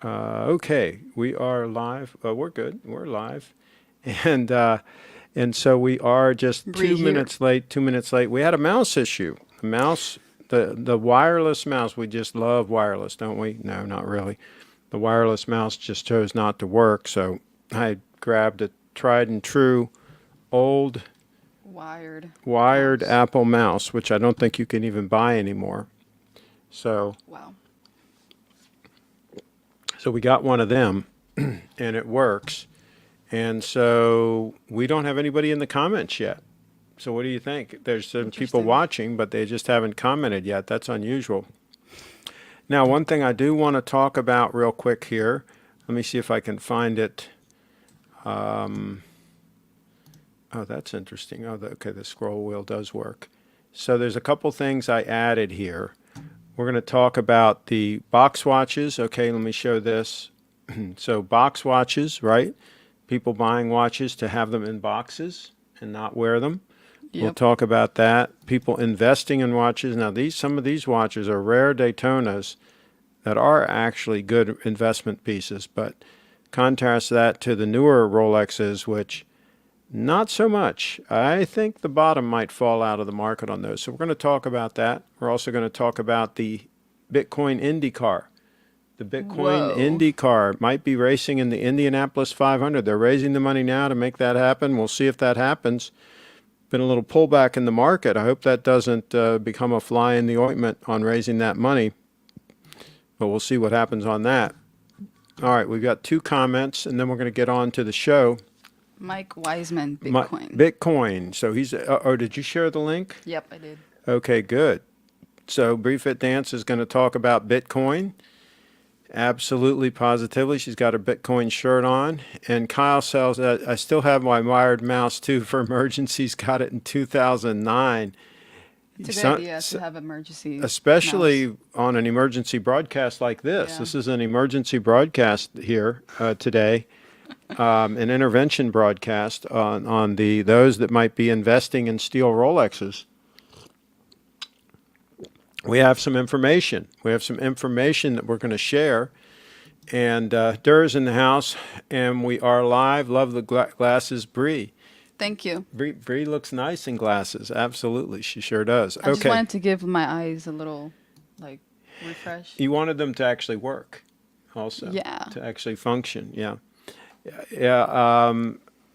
Okay, we are live. We're good. We're live, and so we are just Bree here. 2 minutes late. 2 minutes late. We had a mouse issue. The mouse, the wireless mouse. We just love wireless, don't we? No, not really. The wireless mouse just chose not to work. So I grabbed a tried and true old Wired wired mouse. Apple mouse, which I don't think you can even buy anymore. So Wow. we got one of them, and it works. And so we don't have anybody in the comments yet. So what do you think? There's some people Interesting. watching, but they just haven't commented yet. That's unusual. Now, one thing I do want to talk about real quick here. Let me see if I can find it. Oh, that's interesting. Oh, okay, the scroll wheel does work. So there's a couple things I added here. We're going to talk about the box watches. Okay, let me show this. So box watches, right? People buying watches to have them in boxes and not wear them. We'll Yep. talk about that. People investing in watches. Now, some of these watches are rare Daytonas that are actually good investment pieces, but contrast that to the newer Rolexes, which not so much. I think the bottom might fall out of the market on those. So we're going to talk about that. We're also going to talk about the Bitcoin IndyCar. The Bitcoin Whoa. IndyCar might be racing in the Indianapolis 500. They're raising the money now to make that happen. We'll see if that happens. Been a little pullback in the market. I hope that doesn't become a fly in the ointment on raising that money, but we'll see what happens on that. All right, we've got two comments, and then we're going to get on to the show. Mike Wiseman, My, Bitcoin. Bitcoin. So he's. Oh, did you share the link? Yep, I did. Okay, good. So Briefit Dance is going to talk about Bitcoin. Absolutely, positively. She's got her Bitcoin shirt on. And Kyle sells, I still have my wired mouse too for emergencies. Got it in 2009. It's a good So, idea to have emergency mouse. especially on an emergency broadcast like this. Yeah. This is an emergency broadcast here today, an intervention broadcast on those that might be investing in steel Rolexes. We have some information. We have some information that we're going to share. And Durr's in the house, and we are live. Love the glasses, Bree. Thank you. Bree looks nice in glasses. Absolutely, she sure does. I just Okay, wanted to give my eyes a little, like, refresh. you wanted them to actually work, also Yeah. to actually function. Yeah, yeah.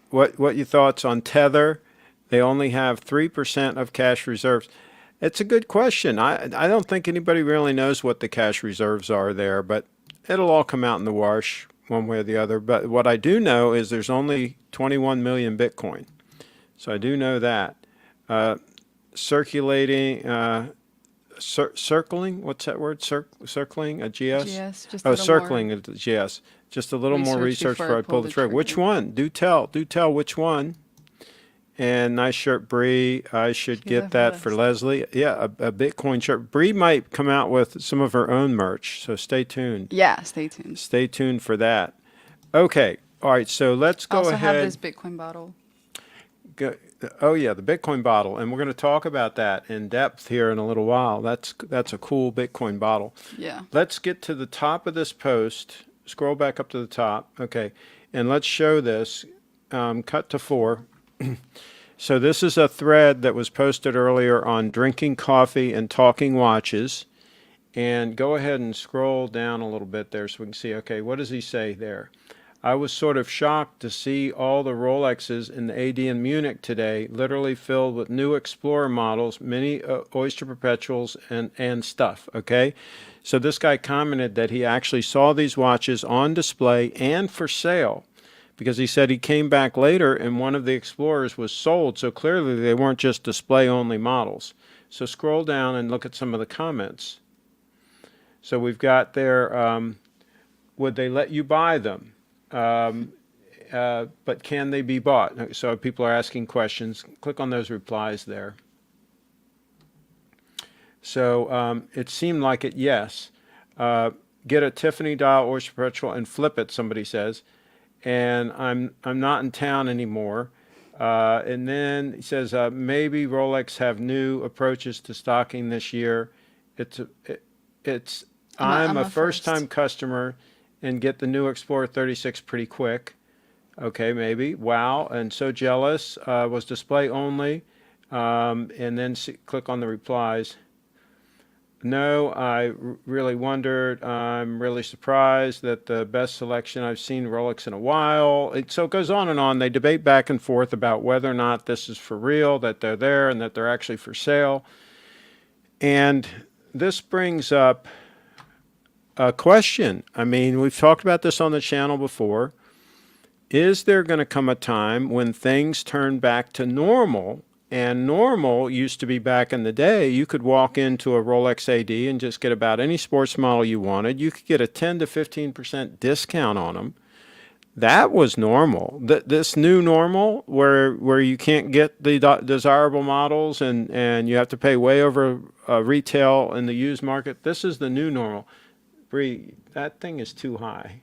What your thoughts on Tether? They only have 3% of cash reserves. It's a good question. I don't think anybody really knows what the cash reserves are there, but it'll all come out in the wash one way or the other. But what I do know is there's only 21 million Bitcoin. So I do know that. Circulating, circling, what's that word? Circling, a GS? GS, just a Oh, little more circling a GS. Just a little more research research before I before I pull pull the the trigger. Which trigger. one? Do tell which one. And nice shirt, Bree. I should She's a get that for list. Leslie. Yeah, a Bitcoin shirt. Bree might come out with some of her own merch, so stay tuned. Yeah, stay tuned. Stay tuned for that. Okay, all right. So let's I go also have ahead. this Bitcoin bottle. Go, oh yeah, the Bitcoin bottle, and we're going to talk about that in depth here in a little while. That's a cool Bitcoin bottle. Yeah. Let's get to the top of this post. Scroll back up to the top. Okay, and let's show this. Cut to 4. So this is a thread that was posted earlier on drinking coffee and talking watches. And go ahead and scroll down a little bit there so we can see, okay, what does he say there? I was sort of shocked to see all the Rolexes in the AD in Munich today, literally filled with new Explorer models, many Oyster Perpetuals, and stuff, okay? So this guy commented that he actually saw these watches on display and for sale, because he said he came back later and one of the Explorers was sold, so clearly they weren't just display-only models. So scroll down and look at some of the comments. So we've got there, would they let you buy them? But can they be bought? So people are asking questions. Click on those replies there. So it seemed like it, yes. Get a Tiffany dial Oyster Perpetual and flip it, somebody says. And I'm not in town anymore. And then he says maybe Rolex have new approaches to stocking this year. It's I'm I'm a a first. first-time customer, and get the new Explorer 36 pretty quick. Okay, maybe. Wow, and so jealous. Was display only. And then click on the replies. No, really wondered. I'm really surprised that the best selection I've seen Rolex in a while. So it goes on and on. They debate back and forth about whether or not this is for real, that they're there, and that they're actually for sale. And this brings up a question. I mean, we've talked about this on the channel before. Is there going to come a time when things turn back to normal? And normal used to be back in the day, you could walk into a Rolex AD and just get about any sports model you wanted. You could get a 10 to 15% discount on them. That was normal. This new normal where you can't get the desirable models and you have to pay way over retail in the used market, this is the new normal. Bree, that thing is too high.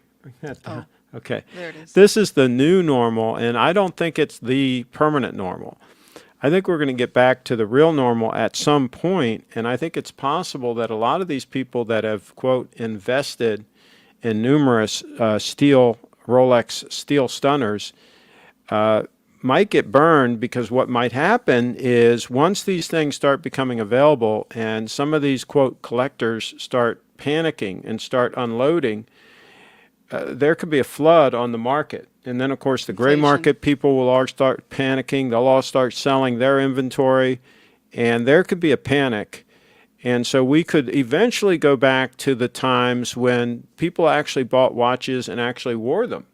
Oh, Okay. there it is. This is the new normal, and I don't think it's the permanent normal. I think we're going to get back to the real normal at some point, and I think it's possible that a lot of these people that have, quote, invested in numerous Rolex steel stunners might get burned, because what might happen is once these things start becoming available and some of these, quote, collectors start panicking and start unloading, there could be a flood on the market. And then, of course, the gray Inflation. market people will all start panicking. They'll all start selling their inventory, and there could be a panic. And so we could eventually go back to the times when people actually bought watches and actually wore them.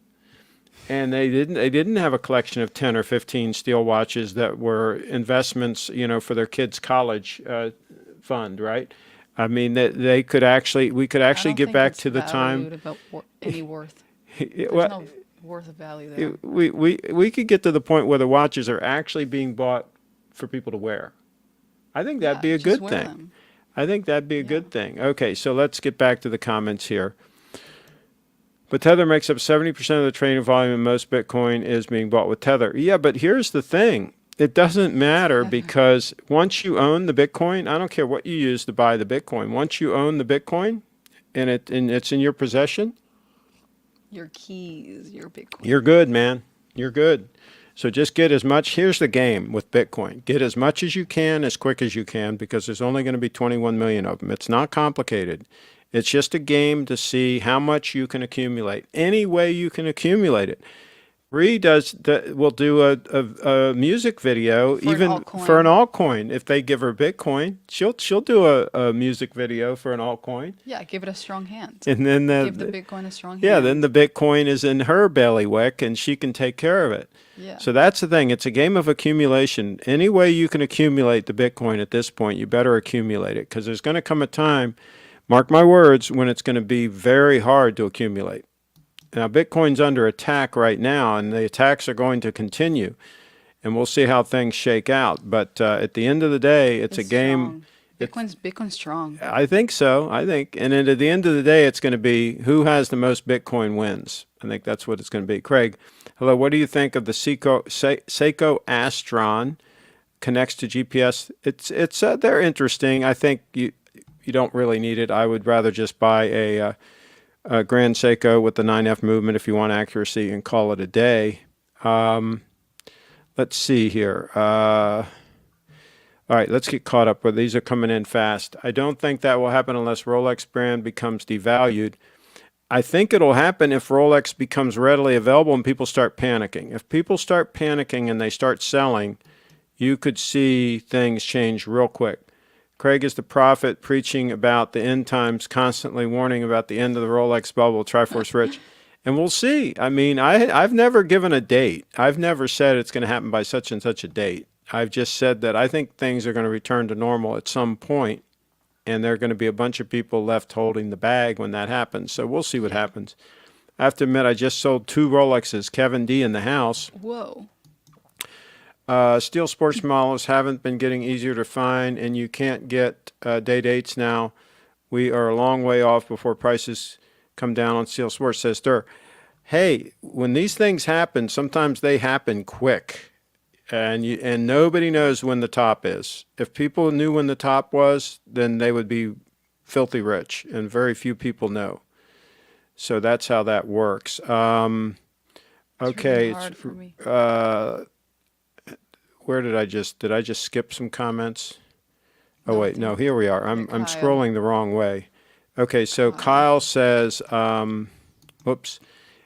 And they didn't have a collection of 10 or 15 steel watches that were investments, for their kids' college fund, right? I mean, we could actually get back to the time. About any worth. There's Well, no worth of value there. we could get to the point where the watches are actually being bought for people to wear. I think that'd be a just good wear thing. them. I think that'd be a good thing. Okay, so let's get back to the comments here. But Tether makes up 70% of the trading volume, and most Bitcoin is being bought with Tether. Yeah, but here's the thing. It doesn't matter, because once you own the Bitcoin, I don't care what you use to buy the Bitcoin. Once you own the Bitcoin and it's in your possession, Your keys, your Bitcoin. you're good, man. You're good. So just get as much. Here's the game with Bitcoin. Get as much as you can, as quick as you can, because there's only going to be 21 million of them. It's not complicated. It's just a game to see how much you can accumulate. Any way you can accumulate it. Bree will do a music video for an altcoin. If they give her Bitcoin, she'll do a music video for an altcoin. Yeah, give it a strong hand. And then Give the Bitcoin a strong hand. yeah, then the Bitcoin is in her bailiwick and she can take care of it. Yeah. So that's the thing. It's a game of accumulation. Any way you can accumulate the Bitcoin at this point, you better accumulate it, because there's going to come a time, mark my words, when it's going to be very hard to accumulate. Now, Bitcoin's under attack right now, and the attacks are going to continue, and we'll see how things shake out. But at the end of the day, it's a game. Strong. Bitcoin's strong. I think so. And then at the end of the day, it's going to be who has the most Bitcoin wins. I think that's what it's going to be. Craig, hello. What do you think of the Seiko Astron? Connects to GPS. They're interesting. I think you don't really need it. I would rather just buy a Grand Seiko with the 9F movement if you want accuracy, and call it a day. Let's see here. All right, let's get caught up with these. Are coming in fast. I don't think that will happen unless Rolex brand becomes devalued. I think it'll happen if Rolex becomes readily available and people start panicking. If people start panicking and they start selling, you could see things change real quick. Craig is the prophet preaching about the end times, constantly warning about the end of the Rolex bubble, Triforce Rich. And we'll see. I mean, I've never given a date. I've never said it's going to happen by such and such a date. I've just said that I think things are going to return to normal at some point, and there are going to be a bunch of people left holding the bag when that happens. So we'll see what happens. I have to admit, I just sold 2 Rolexes. Kevin D in the house. Whoa. Steel sports models haven't been getting easier to find, and you can't get day dates now. We are a long way off before prices come down on steel sports, says Durr. Hey, when these things happen, sometimes they happen quick, and nobody knows when the top is. If people knew when the top was, then they would be filthy rich, and very few people know. So that's how that works. It's Okay, really hard for me. where did I just skip some comments? Oh No, I wait, no, think here we are. I'm Kyle. scrolling the wrong way. Okay, so Kyle. Kyle says, whoops,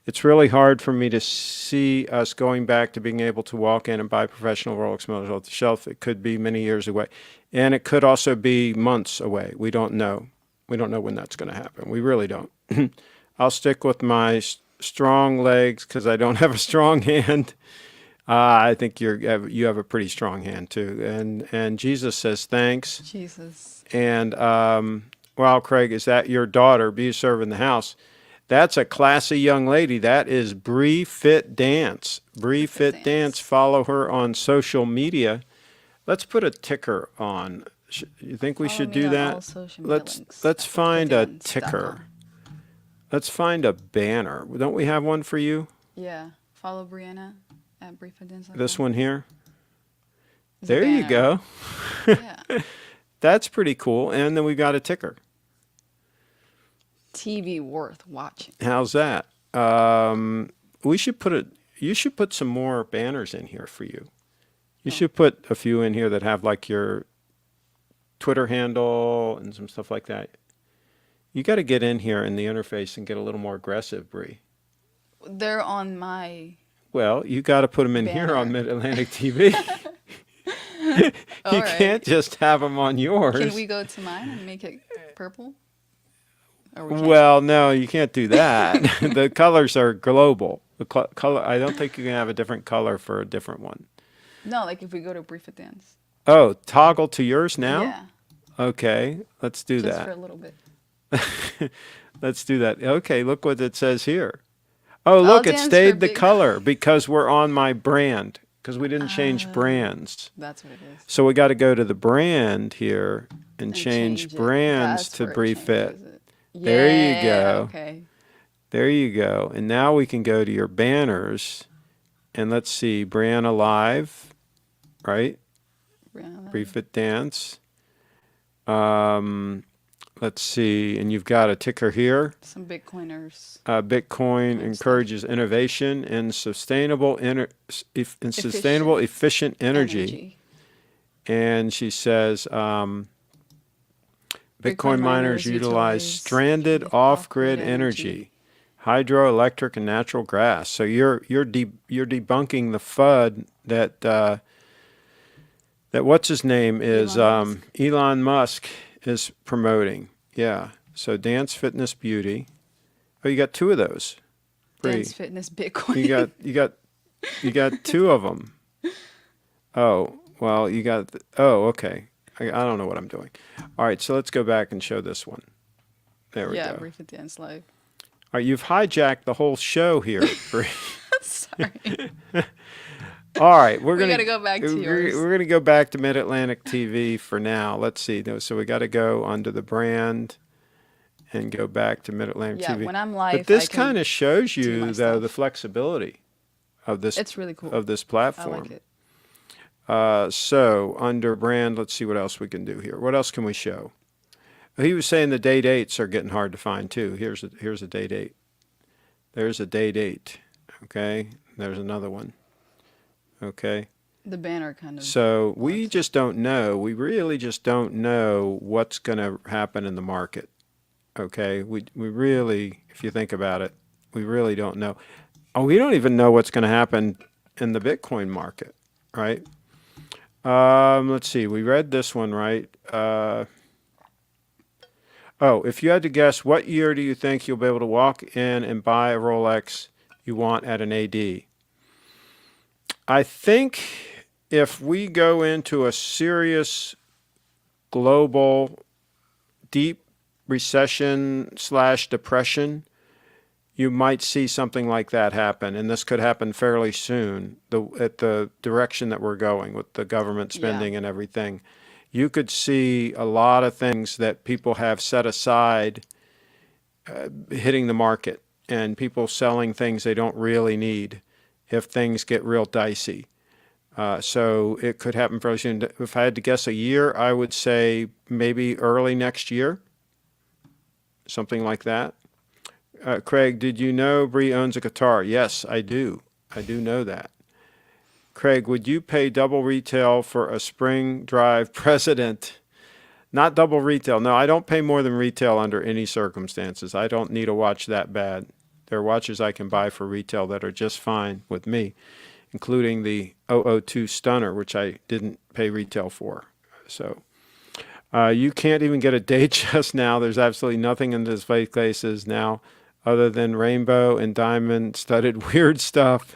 it's really hard for me to see us going back to being able to walk in and buy professional Rolex models off the shelf. It could be many years away, and it could also be months away. We don't know. We don't know when that's going to happen. We really don't. I'll stick with my strong legs because I don't have a strong hand. I think you have a pretty strong hand too. And Jesus says thanks. Jesus. And wow, Craig, is that your daughter? Be serving the house. That's a classy young lady. That is Bree Fit Dance. Bree If it Fit Dance. dance. Follow her on social media. Let's put a ticker on. You think we Follow should me do on all that? social media links Let's at find a ticker. briefadance.com. Let's find a banner. Don't we have one for you? Yeah. Follow Brianna at This briefadance.com. one here. It's a There you banner. go. Yeah. That's pretty cool. And then we got a ticker. TV worth watching. How's that? We should put it. You should put some more banners in here for you. You Oh. should put a few in here that have like your Twitter handle and some stuff like that. You got to get in here in the interface and get a little more aggressive, Bree. They're on my Well, you got to put them in here on banner. Mid-Atlantic TV. You All can't right. just have them on yours. Can we go to mine and make it purple? Or we can't? Well, no, you can't do that. The colors are global. The color. I don't think you can have a different color for a different one. No, like if we go to briefadance. Oh, toggle to yours now? Yeah. Okay, let's do Just for that. a little bit. Let's do that. Okay, look what it says here. Oh, I'll look, it dance for stayed the big. color because we're on my brand because we didn't change Ah, brands. that's what it is. So we got to go to the brand here and And change change it. brands That's to where it Brief Fit. changes it. There you Yeah, go. okay. There you go. And now we can go to your banners and let's see, Brianna Live, right? Brianna, Brief Fit Dance. Let's see, and you've got a ticker here. some Bitcoiners. Bitcoin Type encourages innovation and sustainable, Efficient efficient energy. And she says, Bitcoin miners utilize stranded off-grid energy, hydroelectric and natural gas. So you're debunking the FUD that that what's his name is Elon Musk. Elon Musk is promoting. Yeah. So dance, fitness, beauty. Oh, you got two of those. Bree. Dance, fitness, Bitcoin. You got two of them. Oh, well, you got. Oh, okay. I don't know what I'm doing. All right, so let's go back and show this one. There we Yeah, go. briefadance live. All right, you've hijacked the whole show here, Bree. Sorry. All right, We gotta go back to yours. We're gonna go back to Mid Atlantic TV for now. Let's see. So we got to go under the brand and go back to Mid Atlantic Yeah, TV. when I'm live, But this I can kind of shows do you, my though, stuff. the flexibility of this It's really cool. I platform. like it. So under brand, let's see what else we can do here. What else can we show? He was saying the day dates are getting hard to find too. Here's a day date. There's a day date. Okay. There's another one. Okay. The banner kind of. So we blocks it. just don't know. We really just don't know what's going to happen in the market. Okay. We really, if you think about it, we really don't know. Oh, we don't even know what's going to happen in the Bitcoin market, right? Let's see. We read this one, right? If you had to guess, what year do you think you'll be able to walk in and buy a Rolex you want at an AD? I think if we go into a serious global deep recession / depression, you might see something like that happen, and this could happen fairly soon. At the direction that we're going with the government spending and everything, you could see a lot of things that people have set aside hitting the market, and people selling things they don't really need if things get real dicey. So it could happen fairly soon. If I had to guess a year, I would say maybe early next year, something like that. Craig, did you know Bree owns a guitar? Yes, I do. I do know that. Craig, would you pay double retail for a spring drive President? Not double retail. No, I don't pay more than retail under any circumstances. I don't need a watch that bad. There are watches I can buy for retail that are just fine with me, including the 002 Stunner, which I didn't pay retail for. So you can't even get a Datejust now. There's absolutely nothing in display cases now other than rainbow and diamond studded weird stuff.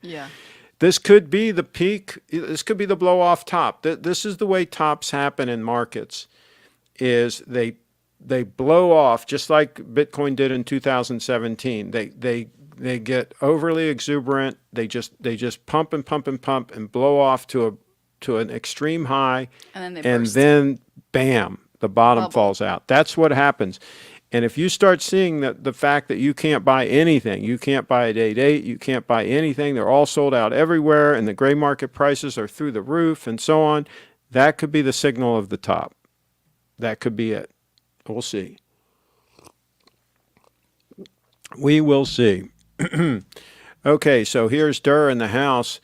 Yeah. This could be the peak. This could be the blow off top. This is the way tops happen in markets, is they blow off just like Bitcoin did in 2017. They get overly exuberant. They just pump and pump and pump and blow off to an extreme high, And then they burst. then bam, the bottom Bubble. falls out. That's what happens. And if you start seeing the fact that you can't buy anything, you can't buy a day date, you can't buy anything, they're all sold out everywhere, and the gray market prices are through the roof and so on, that could be the signal of the top. That could be it. We'll see. We will see. Okay, so here's Durr in the house.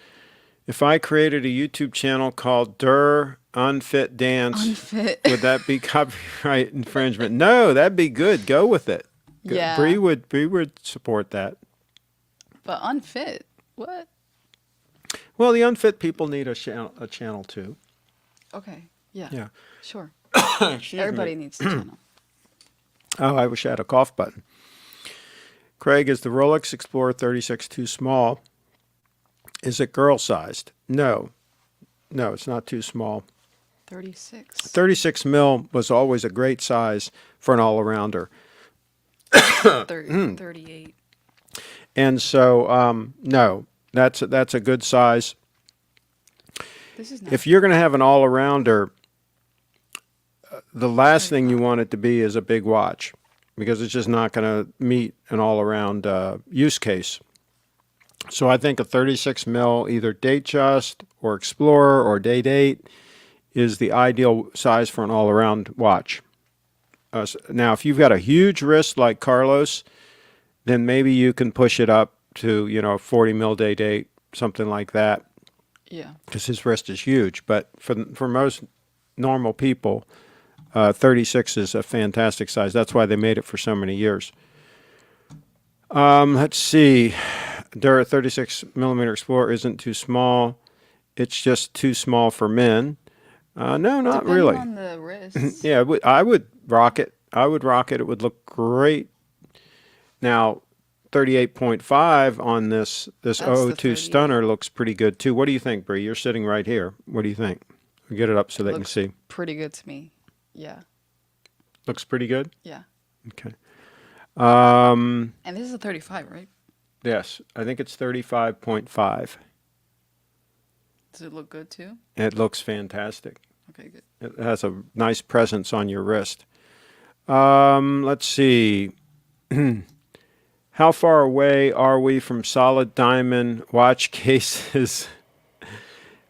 If I created a YouTube channel called Durr Unfit Dance, Unfit. would that be copyright infringement? No, that'd be good. Go with it. Yeah. Bree would support that. But unfit? What? Well, the unfit people need a channel too. Okay. Yeah. Yeah. Sure. Excuse me. Everybody needs the channel. Oh, I wish I had a cough button. Craig, is the Rolex Explorer 36 too small? Is it girl-sized? No. No, it's not too small. 36. 36 mil was always a great size for an all-arounder. 38. And so, no, that's a good size. This is not. If you're going to have an all-arounder, the last thing you want it to be is a big watch, because it's just not going to meet an all-around use case. So I think a 36 mil, either Datejust or Explorer or Day Date, is the ideal size for an all-around watch. Now, if you've got a huge wrist like Carlos, then maybe you can push it up to, 40 mil Day Date, something like that, Yeah. because his wrist is huge. But for most normal people, 36 is a fantastic size. That's why they made it for so many years. Let's see. Durr 36 millimeter Explorer isn't too small. It's just too small for men. No, not Depending really. on the wrist. Yeah, I would rock it. I would rock it. It would look great. Now, 38.5 on this the 002 38. Stunner looks pretty good too. What do you think, Bree? You're sitting right here. What do you think? Get it up so they can Looks see. pretty good to me. Yeah. Looks pretty good? Yeah. Okay. And this is a 35, right? Yes, I think it's 35.5. Does it look good too? It looks fantastic. Okay, good. It has a nice presence on your wrist. Let's see. How far away are we from solid diamond watch cases?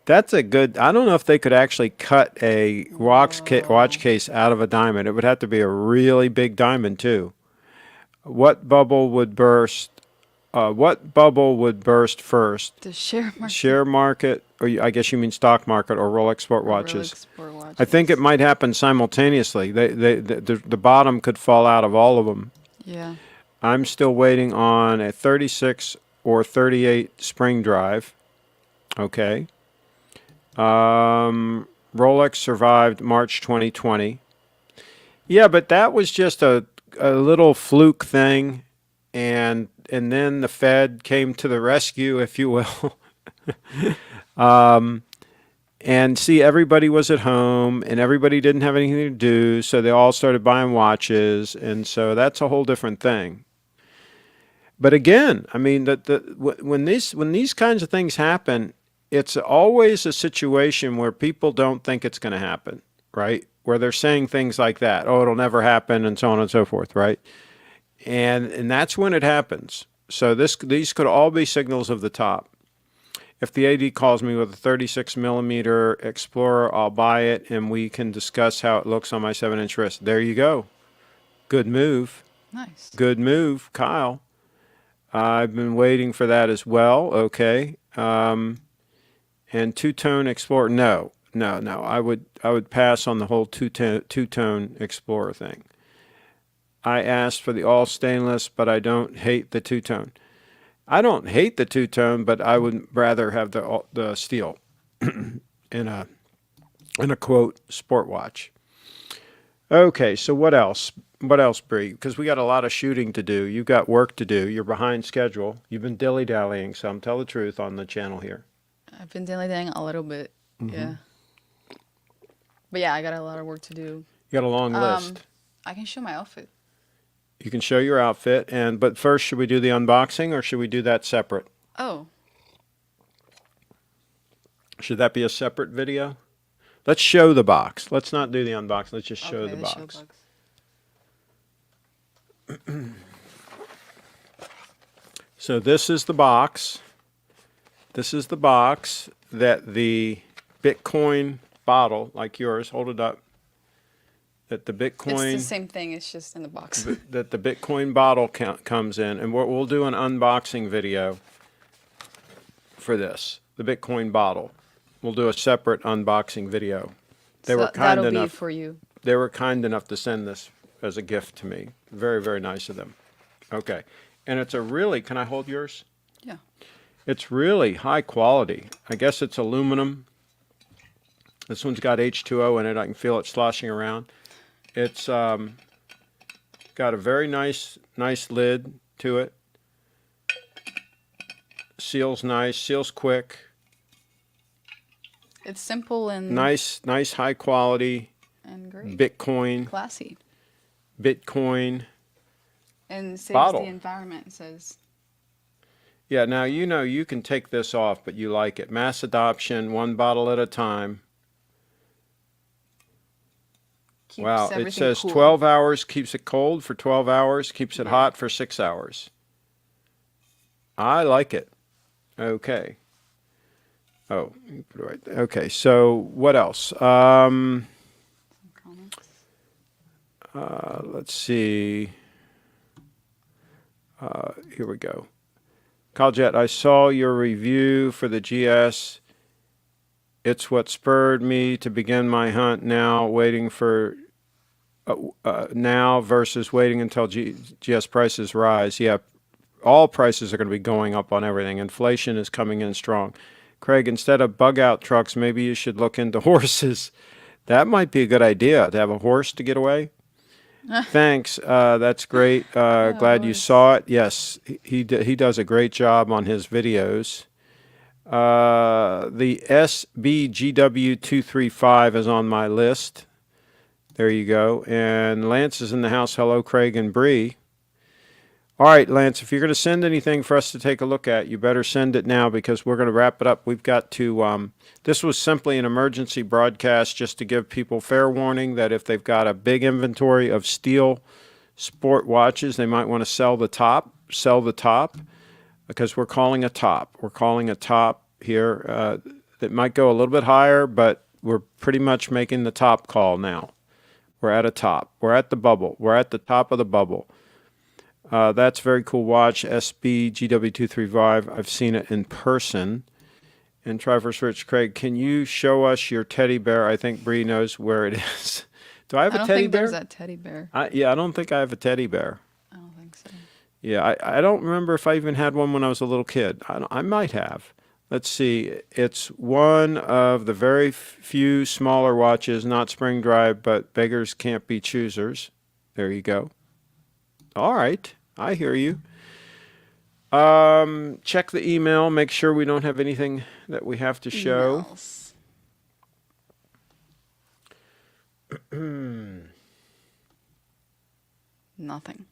That's a good. I don't know if they could actually cut a watch case out of a diamond. It would have to be a really big diamond too. What bubble would burst? What bubble would burst first? The share market. Share market, or I guess you mean stock market, or Rolex sport watches? Rolex sport watches. I think it might happen simultaneously. The bottom could fall out of all of them. Yeah. I'm still waiting on a 36 or 38 spring drive. Okay. Rolex survived March 2020. Yeah, but that was just a little fluke thing, and then the Fed came to the rescue, if you will. And see, everybody was at home, and everybody didn't have anything to do, so they all started buying watches, and so that's a whole different thing. But again, I mean, when these kinds of things happen, it's always a situation where people don't think it's going to happen, right? Where they're saying things like that, oh, it'll never happen, and so on and so forth, right? And that's when it happens. So these could all be signals of the top. If the AD calls me with a 36 millimeter Explorer, I'll buy it, and we can discuss how it looks on my 7-inch wrist. There you go. Good move. Nice. Good move, Kyle. I've been waiting for that as well. Okay. And two-tone Explorer. No. I would pass on the whole two-tone Explorer thing. I asked for the all stainless, but I don't hate the two-tone. I don't hate the two-tone, but I would rather have the steel in a quote sport watch. Okay, so what else? What else, Bree? Because we got a lot of shooting to do. You've got work to do. You're behind schedule. You've been dilly-dallying some. Tell the truth on the channel here. I've been dilly-dallying a little bit. Yeah. But yeah, I got a lot of work to do. You got a long list. I can show my outfit. You can show your outfit, but first, should we do the unboxing or should we do that separate? Oh, Should that be a separate video? Let's show the box. Let's not do the unboxing. Let's just show okay, the let's box. show box. So this is the box. This is the box that the Bitcoin bottle, like yours, hold it up. That the Bitcoin. It's the same thing. It's just in the box. That the Bitcoin bottle comes in, and we'll do an unboxing video for this. The Bitcoin bottle. We'll do a separate unboxing video. They were kind that'll enough. be for you. They were kind enough to send this as a gift to me. Very, very nice of them. Okay. And it's a really, can I hold yours? Yeah. It's really high quality. I guess it's aluminum. This one's got H2O in it. I can feel it sloshing around. It's got a very nice lid to it. Seals nice, seals quick. It's simple and Nice high quality and great. Bitcoin Classy. And saves bottle. the environment, it says. Yeah, now you can take this off, but you like it. Mass adoption, one bottle at a time. Keeps Wow, it everything says cool. 12 hours, keeps it cold for 12 hours, keeps it Yeah. hot for 6 hours. I like it. Okay. Oh, you put it right there. Okay, so what else? Comments. Let's see. Here we go. Caljet, I saw your review for the GS. It's what spurred me to begin my hunt now, waiting for now versus waiting until GS prices rise. Yeah, all prices are going to be going up on everything. Inflation is coming in strong. Craig, instead of bug out trucks, maybe you should look into horses. That might be a good idea, to have a horse to get away. Thanks. That's great. Glad you saw it. Yes, he does a great job on his videos. The SBGW235 is on my list. There you go. And Lance is in the house. Hello, Craig and Bree. All right, Lance, if you're going to send anything for us to take a look at, you better send it now because we're going to wrap it up. We've got to, this was simply an emergency broadcast just to give people fair warning that if they've got a big inventory of steel sport watches, they might want to sell the top, because we're calling a top. We're calling a top here that might go a little bit higher, but we're pretty much making the top call now. We're at a top. We're at the bubble. We're at the top of the bubble. That's a very cool watch, SBGW235. I've seen it in person. And Triforce Rich, Craig, can you show us your teddy bear? I think Bree knows where it is. Do I have a teddy bear? I don't think there's that teddy bear. Yeah, I don't think I have a teddy bear. I don't think so. Yeah, I don't remember if I even had one when I was a little kid. I might have. Let's see. It's one of the very few smaller watches, not spring drive, but beggars can't be choosers. There you go. All right. I hear you. Check the email. Make sure we don't have anything that we have to show. Nothing.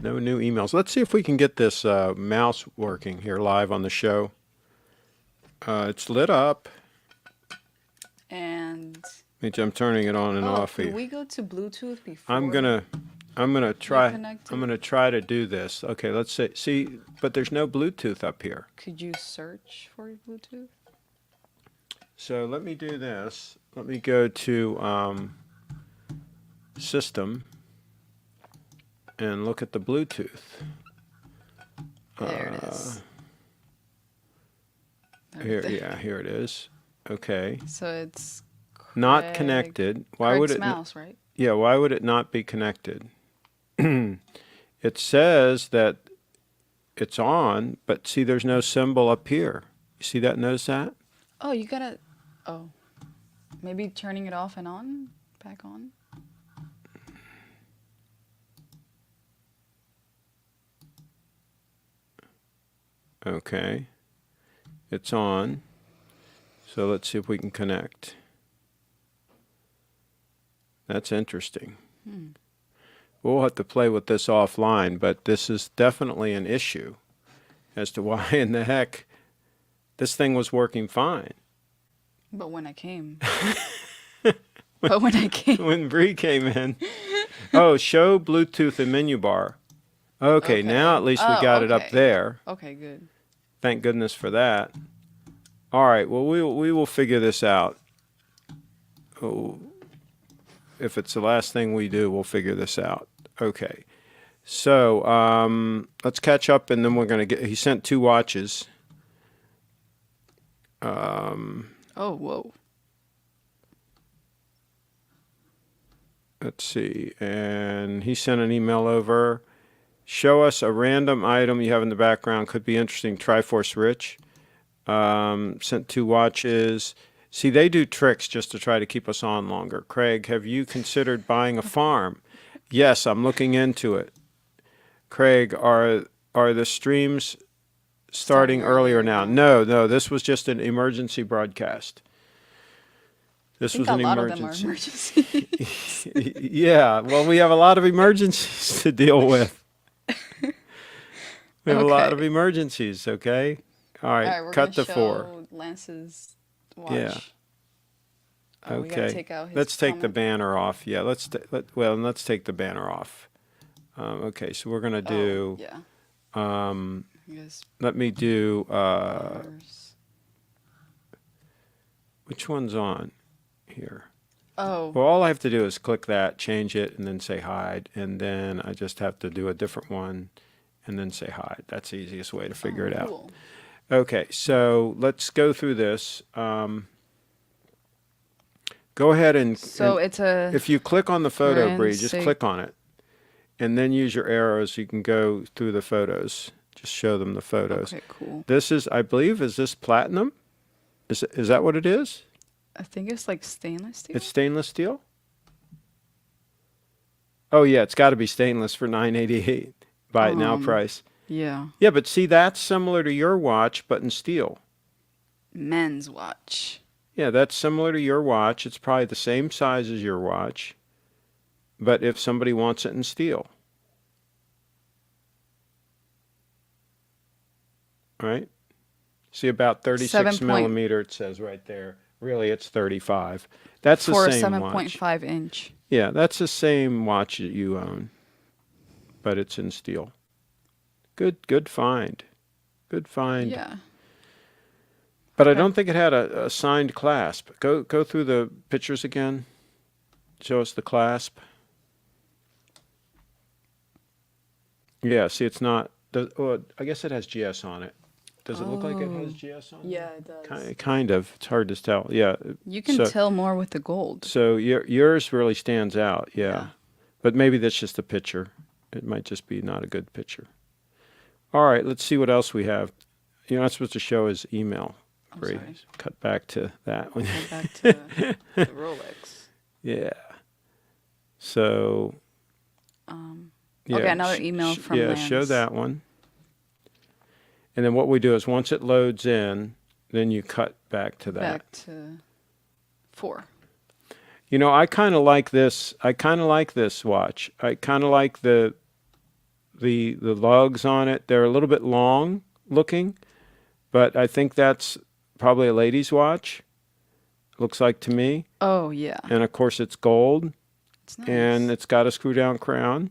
No new emails. Let's see if we can get this mouse working here live on the show. It's lit up. And I'm turning it on and off can here. we go to Bluetooth before? I'm gonna try. connected? I'm gonna try to do this. Okay, let's see. See, but there's no Bluetooth up here. Could you search for Bluetooth? So let me do this. Let me go to system. and look at the Bluetooth. There it is. Here, yeah, here it is. Okay. So it's Not connected. Why would Craig's it? mouse, right? Yeah, why would it not be connected? It says that it's on, but see, there's no symbol up here. You see that? Notice that? Oh, you gotta. Oh, maybe turning it off and on, back on. Okay. It's on. So let's see if we can connect. That's interesting. We'll have to play with this offline, but this is definitely an issue as to why in the heck this thing was working fine. But when I came. But when I came. When Bree came in. Oh, show Bluetooth and menu bar. Okay, now at least we got it up there. Okay, good. Thank goodness for that. All right, well, we will figure this out. Oh, if it's the last thing we do, we'll figure this out. Okay. So let's catch up, and then we're going to get... He sent 2 watches. Oh, whoa. Let's see. And he sent an email over. Show us a random item you have in the background. Could be interesting. Triforce Rich. Sent 2 watches. See, they do tricks just to try to keep us on longer. Craig, have you considered buying a farm? Yes, I'm looking into it. Craig, are the streams starting earlier now? No, this was just an emergency broadcast. This was an emergency. A lot of them are emergencies. Yeah, well, we have a lot of emergencies to deal with. We have a lot of emergencies, okay? All right, we're cut gonna to 4. show Lance's watch. Yeah. Oh, we gotta Okay. take out his Let's take the comment. banner off. Yeah, let's take the banner off. Okay, so we're gonna do. Yeah. I guess Let me do. banners. Which one's on here? Oh. Well, all I have to do is click that, change it, and then say hide, and then I just have to do a different one, and then say hide. That's the easiest way to figure it out. Cool. Okay, so let's go through this. Go ahead and... So and it's a... if you click on the photo, Bree, just forensic- click on it. And then use your arrows. You can go through the photos. Just show them the photos. Okay, cool. This is, I believe, is this platinum? Is that what it is? I think it's like stainless steel. It's stainless steel? Oh, yeah, it's got to be stainless for $988. Buy it now price. Yeah. Yeah, but see, that's similar to your watch, but in steel. Men's watch. Yeah, that's similar to your watch. It's probably the same size as your watch, but if somebody wants it in steel. Right? See, about 36 millimeter, it says right there. Really, it's 35. That's the for a same watch. 7.5 inch. Yeah, that's the same watch that you own, but it's in steel. Good find. Good find. Yeah. But I don't think it had a signed clasp. Go through the pictures again. Show us the clasp. Yeah, see, it's not... I guess it has GS on it. Does it look like it has GS on it? Yeah, it does. Kind of. It's hard to tell. Yeah. You can tell more with the gold. So yours really stands out, yeah. Yeah. But maybe that's just a picture. It might just be not a good picture. All right, let's see what else we have. You're not supposed to show his email. Sorry. Cut back to that one. Go back to the Rolex. Yeah. So. Okay, another email from Yeah, Lance. show that one. And then what we do is once it loads in, then you cut back to that. Back to 4. You know, I kind of like this. I kind of like this watch. I kind of like the lugs on it. They're a little bit long looking, but I think that's probably a lady's watch. Looks like to me. Oh, yeah. And of course it's gold. It's nice. And it's got a screw down crown.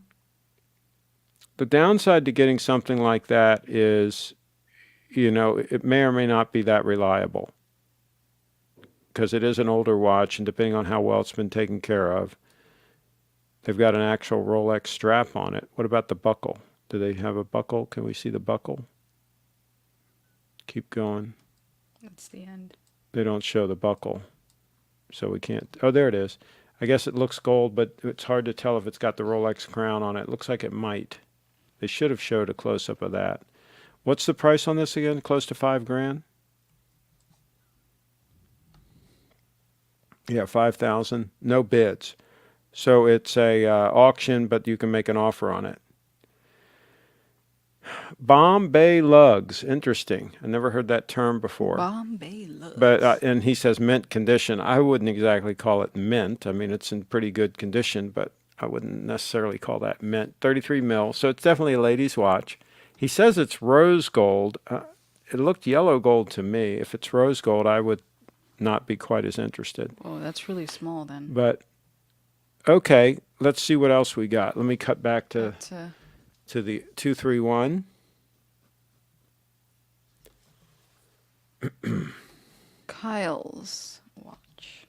The downside to getting something like that is, you know, it may or may not be that reliable because it is an older watch, and depending on how well it's been taken care of, They've got an actual Rolex strap on it. What about the buckle? Do they have a buckle? Can we see the buckle? Keep going. That's the end. They don't show the buckle, so we can't. Oh, there it is. I guess it looks gold, but it's hard to tell if it's got the Rolex crown on it. It looks like it might. They should have showed a close-up of that. What's the price on this again? Close to $5,000? Yeah, 5,000. No bids. So it's a auction, but you can make an offer on it. Bombay lugs. Interesting. I never heard that term before. Bombay lugs. But and he says mint condition. I wouldn't exactly call it mint. I mean, it's in pretty good condition, but I wouldn't necessarily call that mint. 33 mil. So it's definitely a lady's watch. He says it's rose gold. It looked yellow gold to me. If it's rose gold, I would not be quite as interested. Oh, that's really small then. But okay, let's see what else we got. Let me cut back to the 231. Kyle's watch.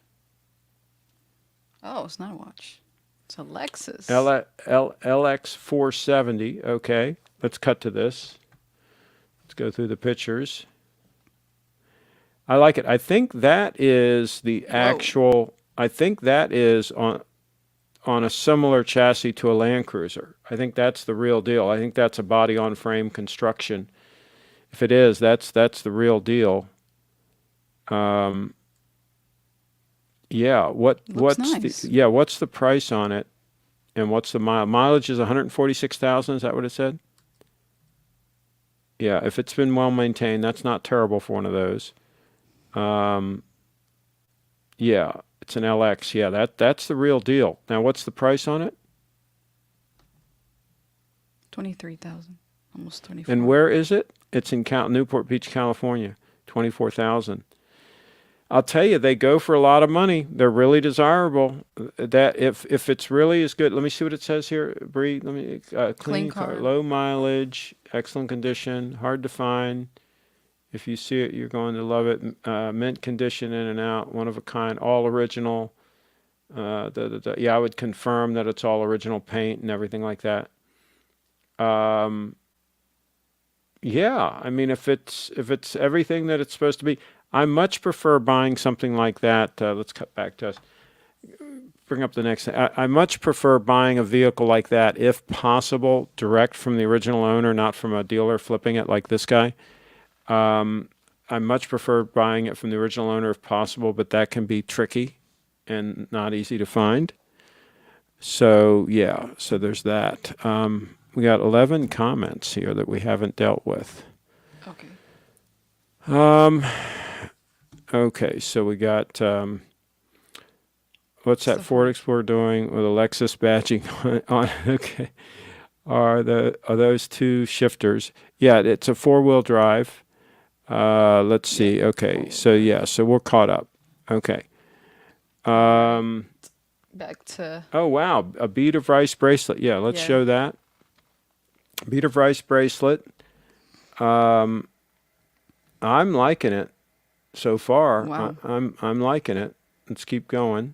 Oh, it's not a watch. It's a Lexus. LX 470. Okay, let's cut to this. Let's go through the pictures. I like it. I think that is the actual. I think that is on a similar chassis to a Land Cruiser. I think that's the real deal. I think that's a body-on-frame construction. If it is, that's the real deal. Yeah. What's nice. what's the price on it, and what's the mileage? Is 146,000? Is that what it said? Yeah. If it's been well maintained, that's not terrible for one of those. Yeah. It's an LX. Yeah, that's the real deal. Now, what's the price on it? 23,000, almost 24. And where is it? It's in Newport Beach, California. 24,000. I'll tell you, they go for a lot of money. They're really desirable. That if it's really as good. Let me see what it says here, Bree. Let me clean car, low mileage, excellent condition, hard to find. If you see it, you're going to love it. Mint condition, in and out, one of a kind, all original. Yeah, I would confirm that it's all original paint and everything like that. Yeah, I mean, if it's everything that it's supposed to be, I much prefer buying something like that. Let's cut back to us. Bring up the next thing. I much prefer buying a vehicle like that, if possible, direct from the original owner, not from a dealer flipping it like this guy. I much prefer buying it from the original owner if possible, but that can be tricky and not easy to find. So, yeah, so there's that. We got 11 comments here that we haven't dealt with. Okay. Okay, so we got, what's that Ford Explorer doing with a Lexus badging on it? Okay. Are those two shifters? Yeah, it's a four-wheel drive. Let's see. Okay, so yeah, so we're caught up. Okay. Back to. Oh wow, a bead of rice bracelet. Yeah, let's show that. Bead of rice bracelet. I'm liking it so far. Wow. I'm liking it. Let's keep going.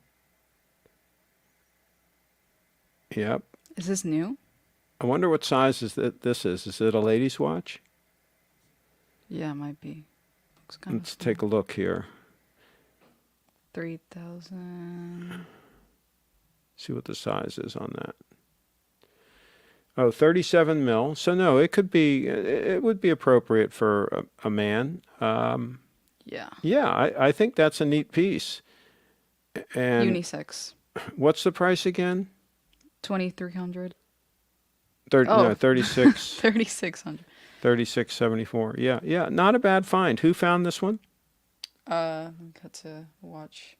Yep. Is this new? I wonder what size this is. Is it a lady's watch? Yeah, it might be. Looks kind Let's take a look here. 3,000. See what the size is on that. Oh, 37 mil. So no, it would be appropriate for a man. Yeah. Yeah, I think that's a neat piece. And Unisex. what's the price again? 2,300. No, 36. 3,600. 36.74. Yeah, not a bad find. Who found this one? Got to watch.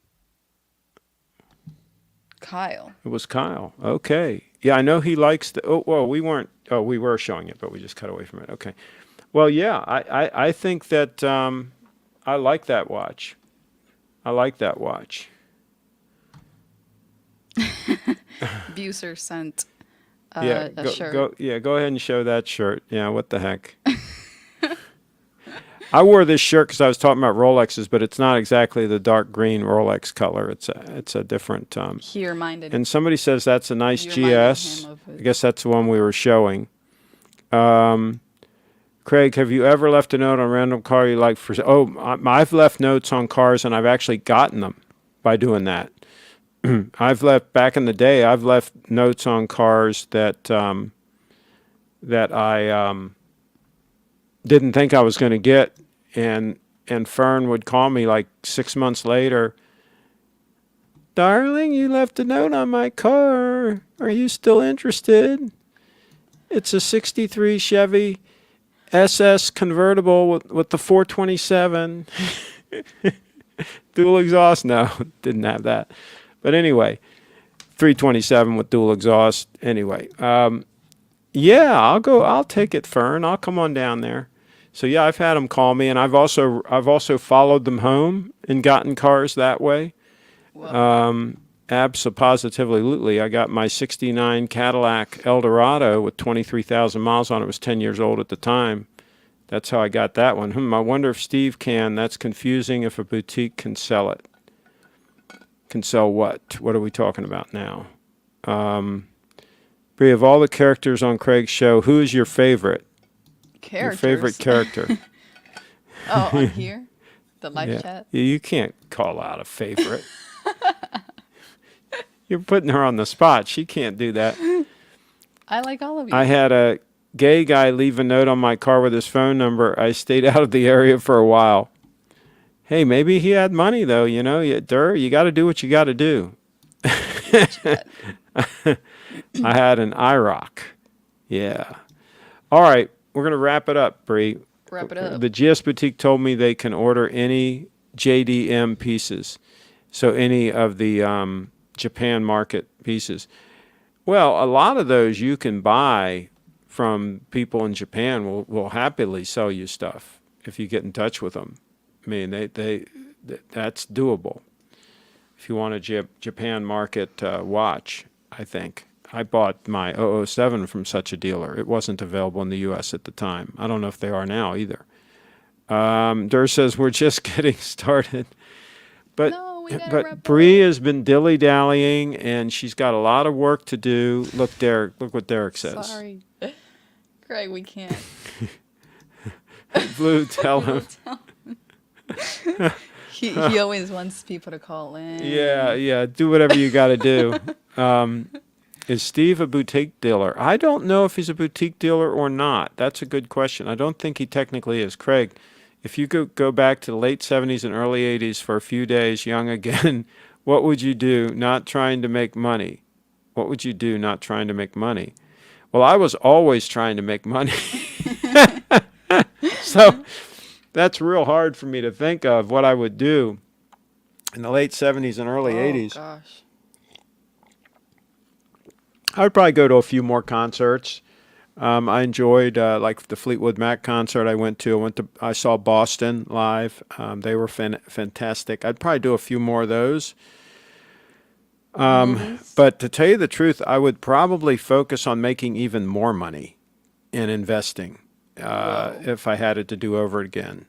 Kyle. It was Kyle. Okay. Yeah, I know he likes the. Oh, well, we were showing it, but we just cut away from it. Okay. Well, yeah, I think that I like that watch. I like that watch. Buser sent a shirt. Go ahead and show that shirt. Yeah, what the heck? I wore this shirt because I was talking about Rolexes, but it's not exactly the dark green Rolex color. It's a different. He reminded And somebody says that's a nice you reminded GS. him of I it. guess that's the one we were showing. Craig, have you ever left a note on a random car you like for? Oh, I've left notes on cars, and I've actually gotten them by doing that. I've left back in the day. I've left notes on cars that that I didn't think I was going to get, and Fern would call me like 6 months later. Darling, you left a note on my car. Are you still interested? It's a '63 Chevy SS convertible with the 427. Dual exhaust. No, didn't have that. But anyway, 327 with dual exhaust. Anyway, yeah, I'll take it, Fern. I'll come on down there. So yeah, I've had them call me, and I've also followed them home and gotten cars that way. Well, Absolutely. I got my '69 Cadillac Eldorado with 23,000 miles on it. It was 10 years old at the time. That's how I got that one. I wonder if Steve can. That's confusing if a boutique can sell it. Can sell what? What are we talking about now? Bree, of all the characters on Craig's show, who is your favorite? Your favorite character? Oh, on here? The live Yeah. chat? You can't call out a favorite. You're putting her on the spot. She can't do that. I like all of you. I had a gay guy leave a note on my car with his phone number. I stayed out of the area for a while. Hey, maybe he had money, though. You know, you got to do what you got to do. I had an IROC. Yeah. All right. We're going to wrap it up, Bree. Wrap it up. The GS Boutique told me they can order any JDM pieces. So any of the Japan market pieces. Well, a lot of those you can buy from people in Japan will happily sell you stuff if you get in touch with them. I mean, that's doable. If you want a Japan market watch, I think. I bought my 007 from such a dealer. It wasn't available in the U.S. at the time. I don't know if they are now either. Durr says we're just getting started. But No, we gotta wrap Bree up. has been dilly-dallying, and she's got a lot of work to do. Look, Derek. Look what Derek says. Sorry. Craig, we can't. Blue, tell him. He always wants people to call in. Yeah. Do whatever you got to do. Is Steve a boutique dealer? I don't know if he's a boutique dealer or not. That's a good question. I don't think he technically is. Craig, if you could go back to the late 70s and early 80s for a few days, young again, what would you do not trying to make money? What would you do not trying to make money? Well, I was always trying to make money. So that's real hard for me to think of what I would do in the late 70s and early 80s. Oh, gosh. I would probably go to a few more concerts. I enjoyed like the Fleetwood Mac concert I went to. I saw Boston live. They were fantastic. I'd probably do a few more of those. But to tell you the truth, I would probably focus on making even more money in investing if I had it to do over again.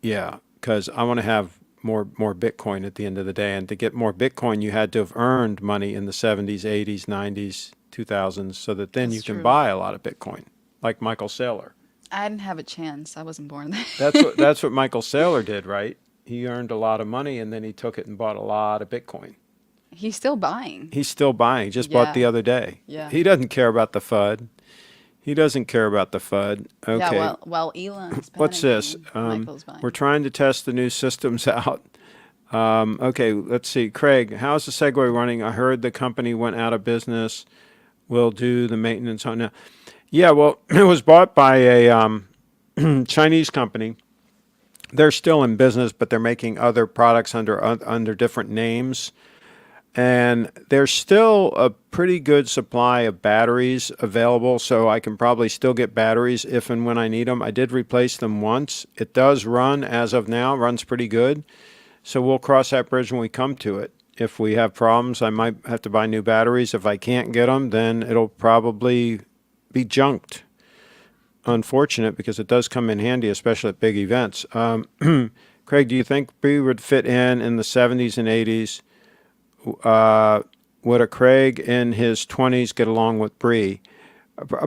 Yeah, because I want to have more Bitcoin at the end of the day. And to get more Bitcoin, you had to have earned money in the 70s, 80s, 90s, 2000s, so that then you can buy a lot of Bitcoin, like Michael Saylor. I didn't have a chance. I wasn't born then. That's what Michael Saylor did, right? He earned a lot of money, and then he took it and bought a lot of Bitcoin. He's still buying. He's still buying. Just bought the other day. Yeah. He doesn't care about the FUD. He doesn't care about the FUD. Okay. Yeah, well, Elon's What's this? Michael's buying. We're trying to test the new systems out. Okay, let's see. Craig, how's the Segway running? I heard the company went out of business. We'll do the maintenance on now. Yeah, well, it was bought by a Chinese company. They're still in business, but they're making other products under different names. And there's still a pretty good supply of batteries available, so I can probably still get batteries if and when I need them. I did replace them once. It does run, as of now, runs pretty good. So we'll cross that bridge when we come to it. If we have problems, I might have to buy new batteries. If I can't get them, then it'll probably be junked. unfortunate because it does come in handy, especially at big events. Craig, do you think Bree would fit in the 70s and 80s? Would a Craig in his 20s get along with Bree?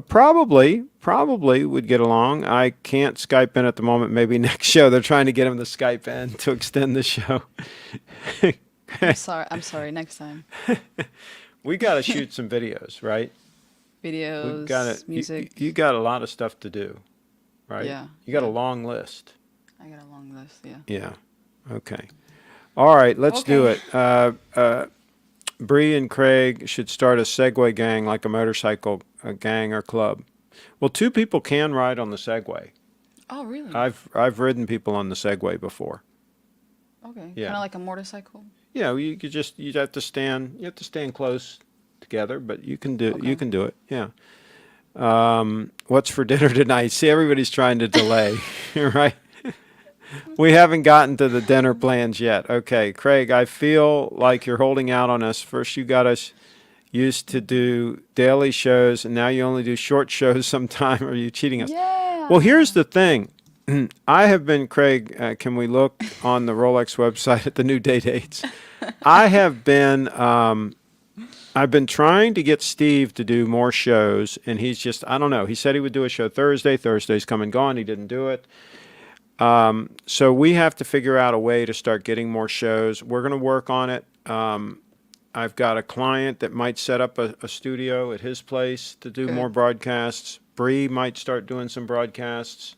Probably would get along. I can't Skype in at the moment. Maybe next show they're trying to get him to Skype in to extend the show. I'm sorry. Next time. We got to shoot some videos, right? Videos, We got music. You got a lot of stuff to do, right? Yeah. You got yeah. a long list. I got a long list. Yeah. Yeah. Okay. All right. Let's do Okay. it. Bree and Craig should start a Segway gang, like a motorcycle gang or club. Well, two people can ride on the Segway. Oh, really? I've ridden people on the Segway before. Okay. Yeah. Kind of like a motorcycle. Yeah, you have to stand close together, but you can do it. Yeah. What's for dinner tonight? See, everybody's trying to delay, right? We haven't gotten to the dinner plans yet. Okay, Craig, I feel like you're holding out on us. First, you got us used to do daily shows, and now you only do short shows sometime. Are you cheating us? Yeah. Well, here's the thing. I have been, Craig, can we look on the Rolex website at the new day dates? I've been trying to get Steve to do more shows, and he's just, I don't know. He said he would do a show Thursday. Thursday's come and gone. He didn't do it. So we have to figure out a way to start getting more shows. We're going to work on it. I've got a client that might set up a studio at his place to do more broadcasts. Bree might start doing some broadcasts.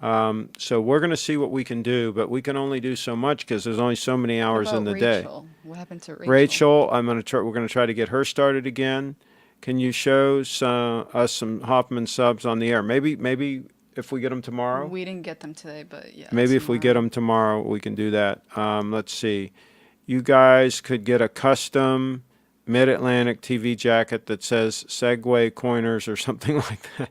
So we're going to see what we can do, but we can only do so much because there's only so many hours in the day. What happened to Rachel? Rachel, we're going to try to get her started again. Can you show us some Hoffman subs on the air? Maybe if we get them tomorrow. We didn't get them today, but yeah. Maybe if we get them tomorrow, we can do that. Let's see. You guys could get a custom Mid-Atlantic TV jacket that says Segway Coiners or something like that.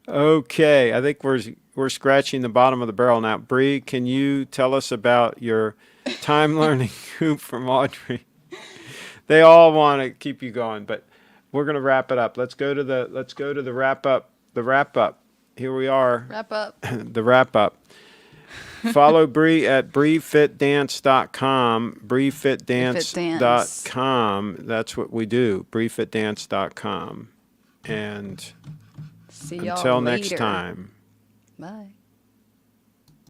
Okay, I think we're scratching the bottom of the barrel now. Bree, can you tell us about your time learning hoop from Audrey? They all want to keep you going, but we're going to wrap it up. Let's go to the wrap up. The wrap up. Here we are. Wrap up. The wrap up. Follow Bree at BreeFitDance.com. BreeFitDance.com. That's what we do. BreeFitDance.com. And see y'all until later. next time. Bye.